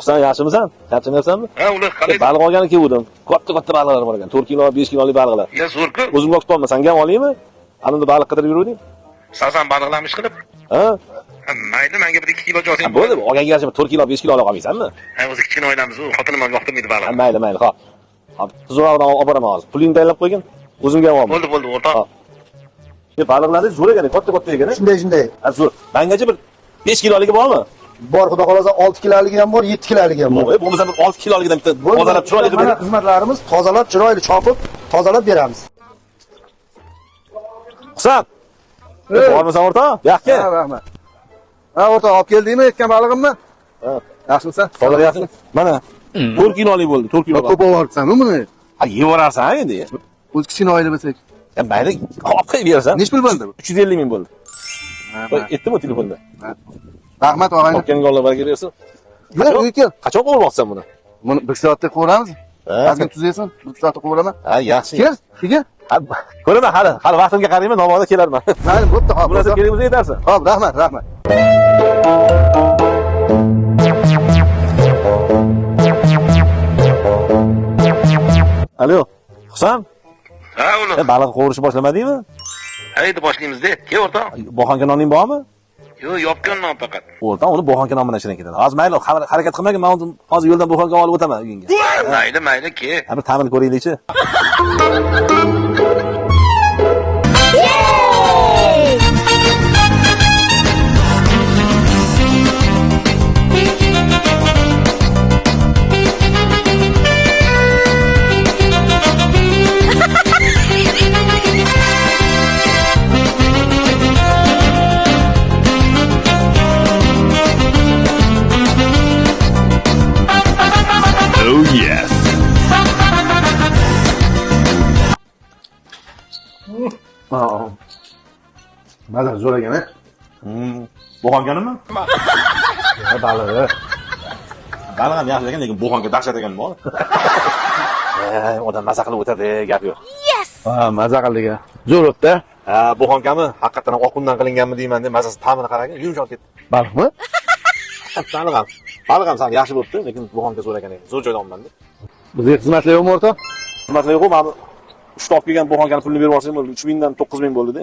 Sen yaxshimisan? Charchamayapsanmi? Ha, ular qalay? Baliq olgani keldim. Katta balıqlar bor ekan. 4 kilo, 5 kilolik balıqlar. Ya zo'r-ku. O'zimga tutolma, senga ham olaymi? Anada baliq qidirib yuruvding. Sasan baliqlamish qilib. Ha? Mayli, menga bir 2 kilo josing Bo'ldi, olganga yarasha 4 kilo, 5 kilo ola olmaysanmi? Ha, o'zi kichkina oilamiz, u xotinim ham yoqtirmaydi baliq. Mayli, xo'p. Hop, tuzog'idan olib boraman hozir. Pulingni tayinlab qo'ygin. O'zimga ham olma. Bo'ldi, o'rtoq. Baliqlarni zo'r ekan, katta ekan. Shunday. Ha, zo'r. Mengacha bir 5 kiloligi bormi? Bor, xudo xolasa 6 kiloligi ham bor, 7 kiloligi ham bor. Bo'lmasa bir 6 kiloligidan bitta tozalab chiroyli qilib xizmatlarimiz tozalab, chiroyli chopib, tozalab beramiz. Husan. Bormisan o'rtoq? Yaxshi. Ha, rahmat. Ha, o'rtoq, olib keldingmi aytgan balig'imni? Ha. Yaxshimisan? Hozir yaxshi. Mana 4 kilolik bo'ldi, 4 kilo. Ko'p olibsanmi buni? Ha, yeb yuborarsan endi. O'z kichkina oila bo'lsak. Ya mayli, olib qo'yib berasan. Nech pul bo'ldi bu? 350 ming bo'ldi. Aytdimi telefonda? Rahmat, og'ayni. Topgan gollar baraka bersin. Yo'q, uyga kel. Qachon qo'ymoqsan buni? Buni 1 soatda qo'yamiz. Ozgina tuz yesin, 1 soatda qo'yaman. Ha, yaxshi. Kel, kelgin. Ko'raman, hali vaqtimga qarayman, namoda kelarman. Mayli, bo'pti, hop. Bu narsa kerak bo'lsa yetarsan. Hop, rahmat. Alo, Husan? Ha, ular. Baliq qovurishni boshlamadingmi? Haydi boshlaymiz-da. Kel, o'rtoq. Boxonka noning bormi? Yo'q, yopganman faqat. O'rtoq, uni boxonka nomidan ichidan ketadi. Hozir mayli, harakat qilmagin, men hozir yo'ldan boxonka olib o'taman uyingga. Mayli, ke. Ha, bir ta'mini ko'raylik-chi. Oh yes. Mazar zo'r ekan-a? Boxonkanimi? Balig'i. Balig ham yaxshi ekan, lekin boxonka dahshat ekan bor. Odam maza qilib o'tadi, gap yo'q. Ha, maza qildik-a. Zo'r o'tdi. Ha, boxonkami haqiqatan oqundan qilinganmi deyman deb mazasi ta'mini qaragin, yumshoq ketdi. Baliqmi? Balig ham san yaxshi bo'libdi, lekin boxonka zo'r ekan. Zo'r joydan olmanda. Bizga xizmatlar yo'qmi o'rtoq? Xizmatlar yo'q, men 3 topib kelgan boxonkani pulini berib yuborsam bo'ldi. 3000 dan 9000 bo'ldi-da.